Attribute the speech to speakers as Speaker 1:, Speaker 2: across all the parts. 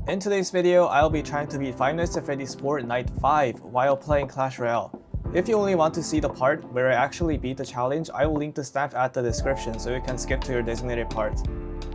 Speaker 1: In today's video, I'll be trying to beat Five Nights at Freddy's 4 Night 5 while playing Clash Royale. If you only want to see the part where I actually beat the challenge, I will link the Fnaf at the description so you can skip to your designated part.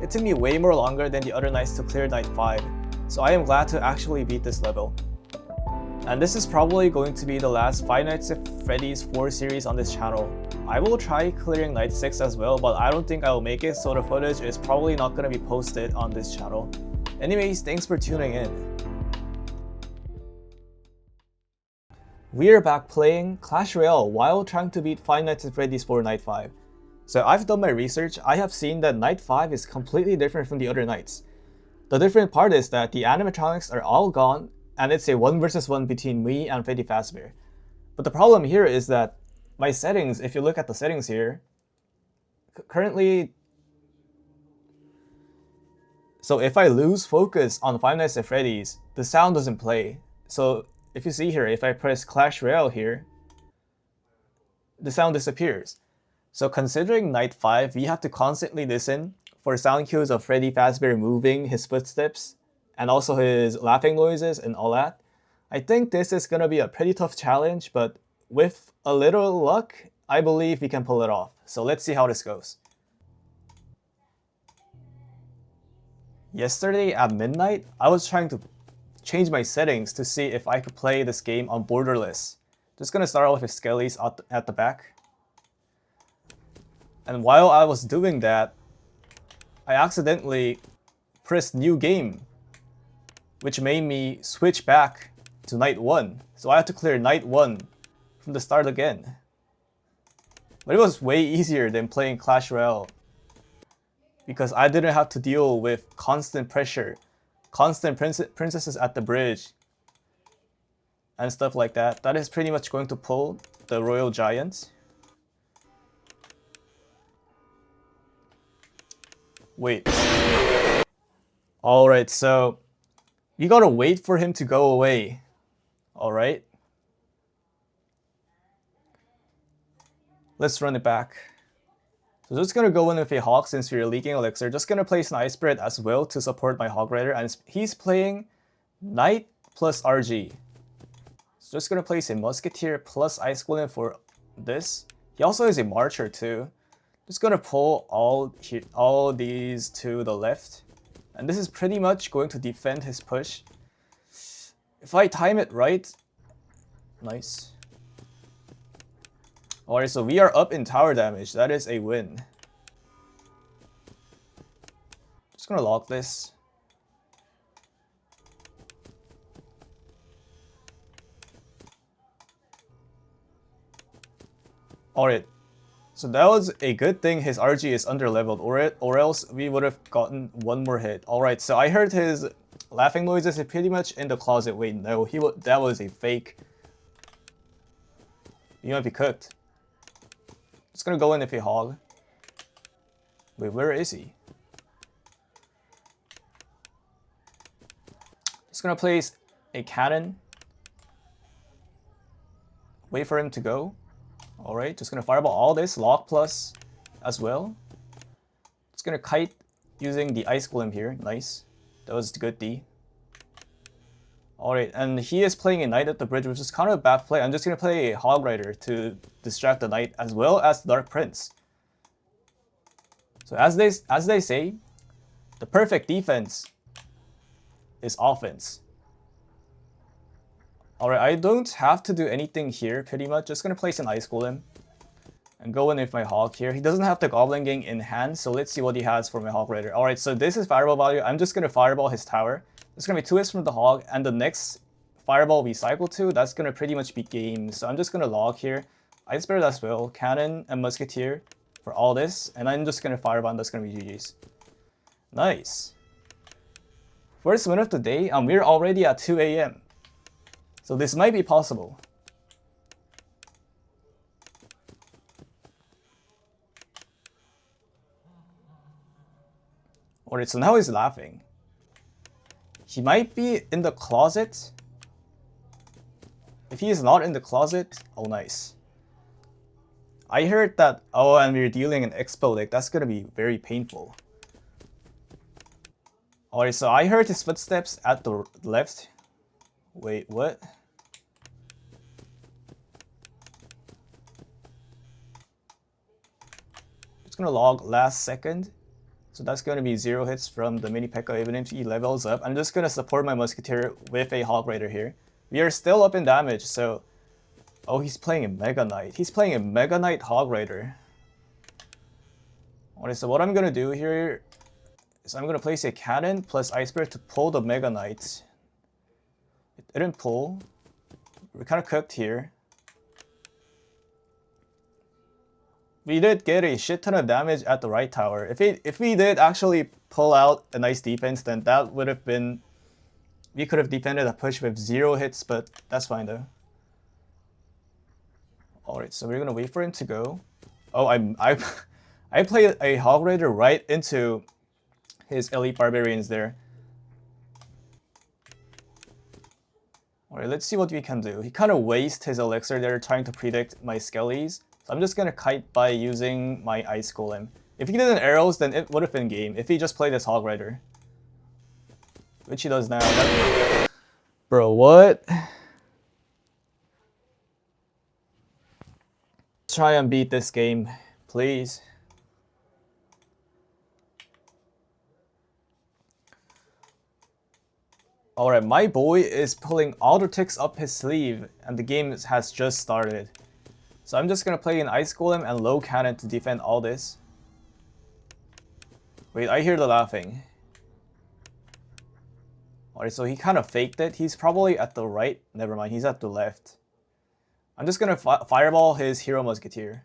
Speaker 1: It took me way more longer than the other nights to clear Night 5, so I am glad to actually beat this level. And this is probably going to be the last Five Nights at Freddy's 4 series on this channel. I will try clearing Night 6 as well, but I don't think I will make it, so the footage is probably not going to be posted on this channel. Anyways, thanks for tuning in. We are back playing Clash Royale while trying to beat Five Nights at Freddy's 4 Night 5. So I've done my research. I have seen that Night 5 is completely different from the other nights. The different part is that the animatronics are all gone and it's a 1 versus 1 between me and Freddy Fazbear. But the problem here is that my settings, if you look at the settings here, currently... So if I lose focus on Five Nights at Freddy's, the sound doesn't play. So if you see here, if I press Clash Royale here, the sound disappears. So considering Night 5, we have to constantly listen for sound cues of Freddy Fazbear moving, his footsteps, and also his laughing noises and all that. I think this is gonna be a pretty tough challenge, but with a little luck, I believe we can pull it off. So let's see how this goes. Yesterday at midnight, I was trying to change my settings to see if I could play this game on borderless. Just gonna start off with Skellies at the back. And while I was doing that, I accidentally pressed new game, which made me switch back to Night 1. So I had to clear Night 1 from the start again. But it was way easier than playing Clash Royale, because I didn't have to deal with constant pressure, constant princesses at the bridge, and stuff like that. That is pretty much going to pull the Royal Giant. Wait. Alright, so you gotta wait for him to go away. Alright. Let's run it back. So just gonna go in with a Hawk since we're leaking Elixir. Just gonna place an Ice Spirit as well to support my Hog Rider, and he's playing Knight plus RG. So just gonna place a Musketeer plus Ice Golem for this. He also has a Marcher too. Just gonna pull all these to the left, and this is pretty much going to defend his push. If I time it right, nice. Alright, so we are up in tower damage. That is a win. Just gonna lock this. Alright, so that was a good thing his RG is underleveled, or else we would have gotten one more hit. Alright, so I heard his laughing noises are pretty much in the closet. Wait, no, that was a fake. You might be cooked. Just gonna go in with a Hog. Wait, where is he? Just gonna place a Cannon. Wait for him to go. Alright, just gonna fireball all this, lock plus as well. Just gonna kite using the Ice Golem here. Nice. That was good D. Alright, and he is playing a Knight at the bridge, which is kind of a bad play. I'm just gonna play a Hog Rider to distract the Knight as well as the Dark Prince. So as they say, the perfect defense is offense. Alright, I don't have to do anything here pretty much. Just gonna place an Ice Golem and go in with my Hog here. He doesn't have the Goblin Gang in hand, so let's see what he has for my Hog Rider. Alright, so this is fireball value. I'm just gonna fireball his tower. There's gonna be 2 hits from the Hog, and the next fireball we cycle to, that's gonna pretty much be game. So I'm just gonna log here. Ice Spirit as well, Cannon and Musketeer for all this, and I'm just gonna fireball, and that's gonna be GG's. Nice. First win of the day, and we're already at 2 AM. So this might be possible. Alright, so now he's laughing. He might be in the closet. If he is not in the closet, oh nice. I heard that, and we're dealing an Expo, like that's gonna be very painful. Alright, so I heard his footsteps at the left. Wait, what? Just gonna log last second. So that's gonna be 0 hits from the mini P.E.K.K.A. even if he levels up. I'm just gonna support my Musketeer with a Hog Rider here. We are still up in damage, so... Oh, he's playing a Mega Knight. He's playing a Mega Knight Hog Rider. Alright, so what I'm gonna do here is I'm gonna place a cannon plus Ice Spirit to pull the Mega Knight. It didn't pull. We're kind of cooked here. We did get a shit ton of damage at the right tower. If we did actually pull out a nice defense, then that would have been... We could have defended a push with 0 hits, but that's fine though. Alright, so we're gonna wait for him to go. Oh, I played a Hog Rider right into his Elite Barbarians there. Alright, let's see what we can do. He kind of wasted his Elixir there trying to predict my Skellies. So I'm just gonna kite by using my Ice Golem. If he didn't arrows, then it would have been game. If he just played this Hog Rider. Which he does now. Bro, what? Try and beat this game, please. Alright, my boy is pulling all the tricks up his sleeve, and the game has just started. So I'm just gonna play an Ice Golem and low cannon to defend all this. Wait, I hear the laughing. Alright, so he kind of faked it. He's probably at the right. Never mind, he's at the left. I'm just gonna fireball his Hero Musketeer.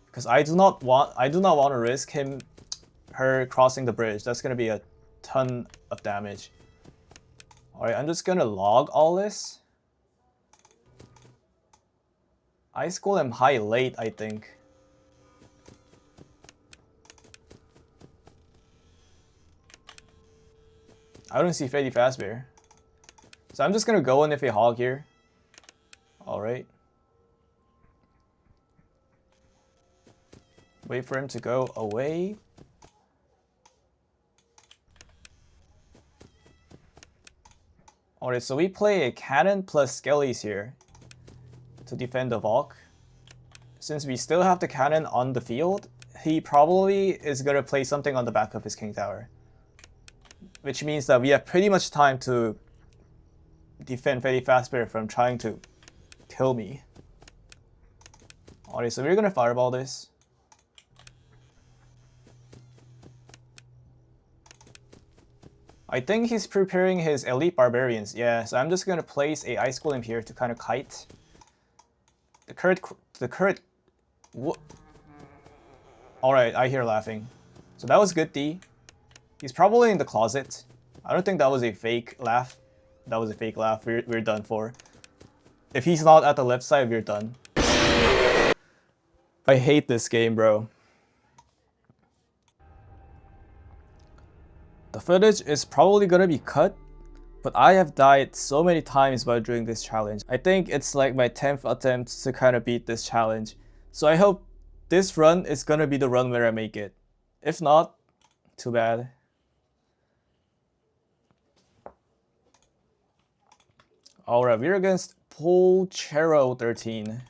Speaker 1: Because I do not want to risk her crossing the bridge. That's gonna be a ton of damage. Alright, I'm just gonna log all this. Ice Golem high late, I think. I don't see Freddy Fazbear. So I'm just gonna go in with a Hog here. Alright. Wait for him to go away. Alright, so we play a cannon plus Skellies here to defend the Valk. Since we still have the cannon on the field, he probably is gonna play something on the back of his King Tower. Which means that we have pretty much time to defend Freddy Fazbear from trying to kill me. Alright, so we're gonna fireball this. I think he's preparing his Elite Barbarians. Yeah, so I'm just gonna place a Ice Golem here to kind of kite. The current. Alright, I hear laughing. So that was good, D. He's probably in the closet. I don't think that was a fake laugh. That was a fake laugh. We're done for. If he's not at the left side, we're done. I hate this game, bro. The footage is probably gonna be cut, but I have died so many times while doing this challenge. I think it's like my 10th attempt to kind of beat this challenge. So I hope this run is gonna be the run where I make it. If not, too bad. Alright, we're against Polchero 13.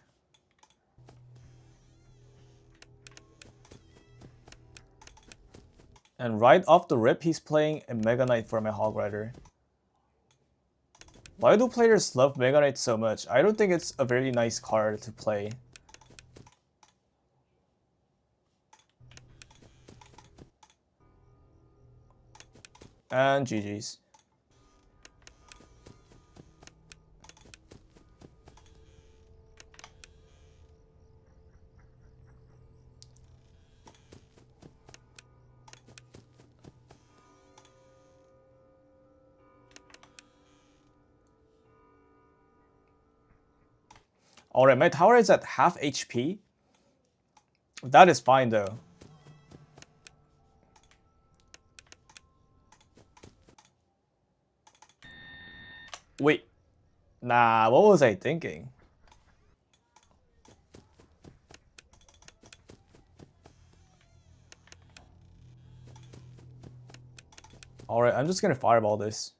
Speaker 1: And right off the rip, he's playing a Mega Knight for my Hog Rider. Why do players love Mega Knight so much? I don't think it's a very nice card to play. And GG's. Alright, my tower is at half HP. That is fine though. Wait. Nah, what was I thinking? Alright, I'm just gonna fireball this.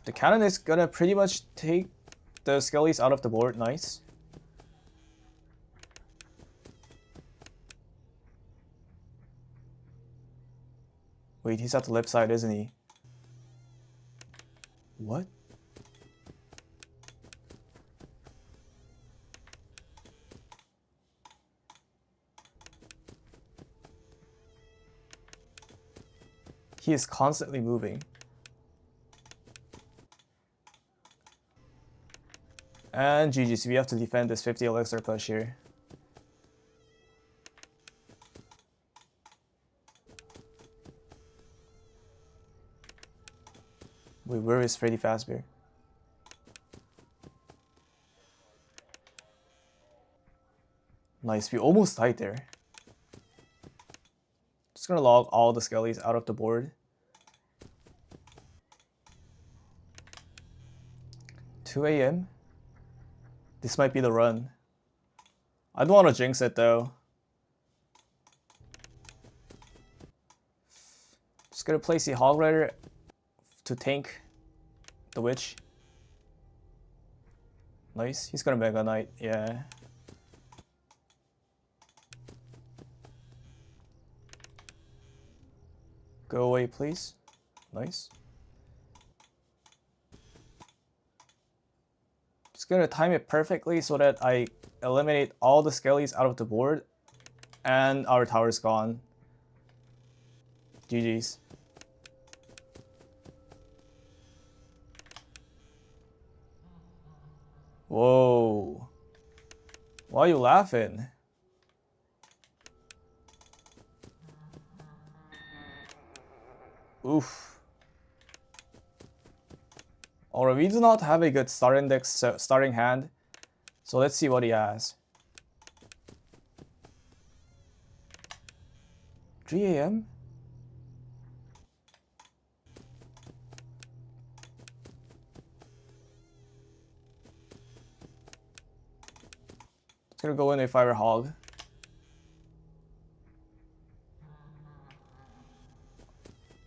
Speaker 1: The cannon is gonna pretty much take the skellies out of the board. Nice. Wait, he's at the left side, isn't he? What? He is constantly moving. And GG's, we have to defend this 50 elixir push here. Wait, where is Freddy Fazbear? Nice, we almost died there. Just gonna log all the skellies out of the board. 2 AM? This might be the run. I don't want to jinx it though. Just gonna place the Hog Rider to tank the Witch. Nice. He's gonna Mega Knight. Yeah. Go away, please. Nice. Just gonna time it perfectly so that I eliminate all the skellies out of the board and our tower's gone. GG's. Whoa. Why are you laughing? Oof. Alright, we do not have a good starting hand. So let's see what he has. 3 AM? It's gonna go in a Fire Hog.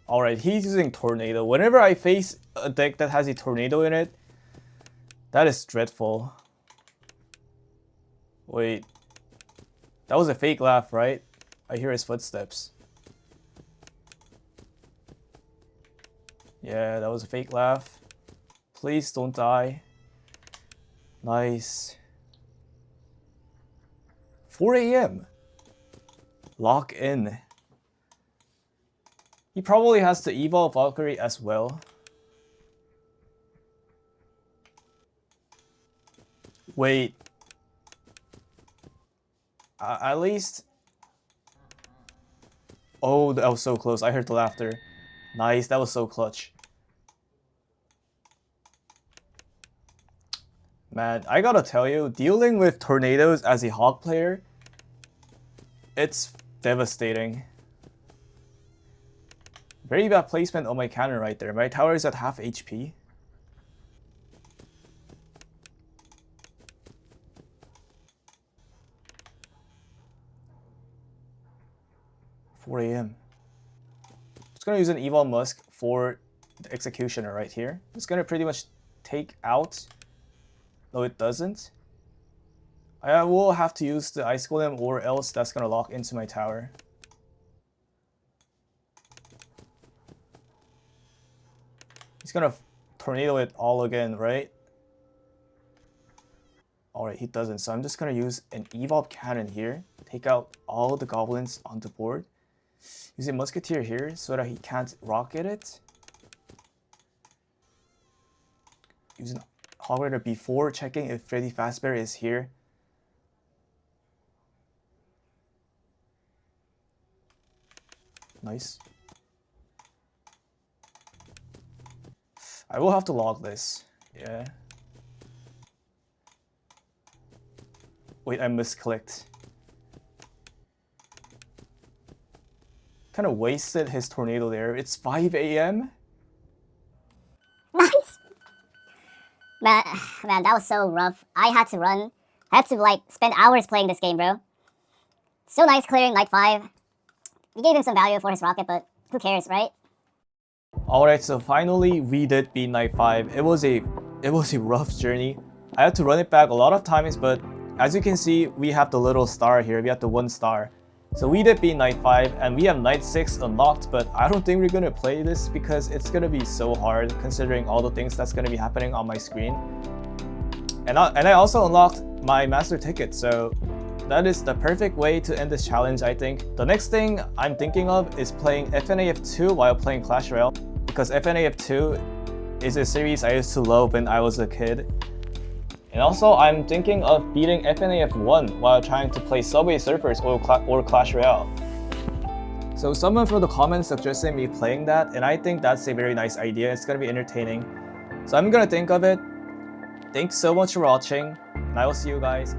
Speaker 1: Alright, he's using Tornado. Whenever I face a deck that has a Tornado in it, that is dreadful. Wait. That was a fake laugh, right? I hear his footsteps. Yeah, that was a fake laugh. Please don't die. Nice. 4 AM. Lock in. He probably has the Evolve Valkyrie as well. Wait. At least... Oh, that was so close. I heard the laughter. Nice, that was so clutch. Man, I gotta tell you, dealing with tornadoes as a Hog player, it's devastating. Very bad placement on my cannon right there. My tower is at half HP. $4 AM. Just gonna use an Evil Musk for the Executioner right here. It's gonna pretty much take out. No, it doesn't. I will have to use the Ice Golem or else that's gonna lock into my tower. He's gonna tornado it all again, right? Alright, he doesn't. So I'm just gonna use an Evolve Cannon here. Take out all the goblins on the board. Use a Musketeer here so that he can't rocket it. Use an Hog Rider before checking if Freddy Fazbear is here. Nice. I will have to log this. Yeah. Wait, I misclicked. Kind of wasted his tornado there. It's 5 AM?
Speaker 2: Nice! Man, that was so rough. I had to run. I had to, like, spend hours playing this game, bro. So nice clearing Night 5. You gave him some value for his rocket, but who cares, right?
Speaker 1: Alright, so finally we did beat Night 5. It was a rough journey. I had to run it back a lot of times, but as you can see, we have the little star here. We have the 1 star. So we did beat Night 5, and we have Night 6 unlocked, but I don't think we're gonna play this because it's gonna be so hard considering all the things that's gonna be happening on my screen. And I also unlocked my master ticket, so that is the perfect way to end this challenge, I think. The next thing I'm thinking of is playing FNAF 2 while playing Clash Royale, because FNAF 2 is a series I used to love when I was a kid. And also, I'm thinking of beating FNAF 1 while trying to play Subway Surfers or Clash Royale. So someone from the comments suggested me playing that, and I think that's a very nice idea. It's gonna be entertaining. So I'm gonna think of it. Thanks so much for watching, and I will see you guys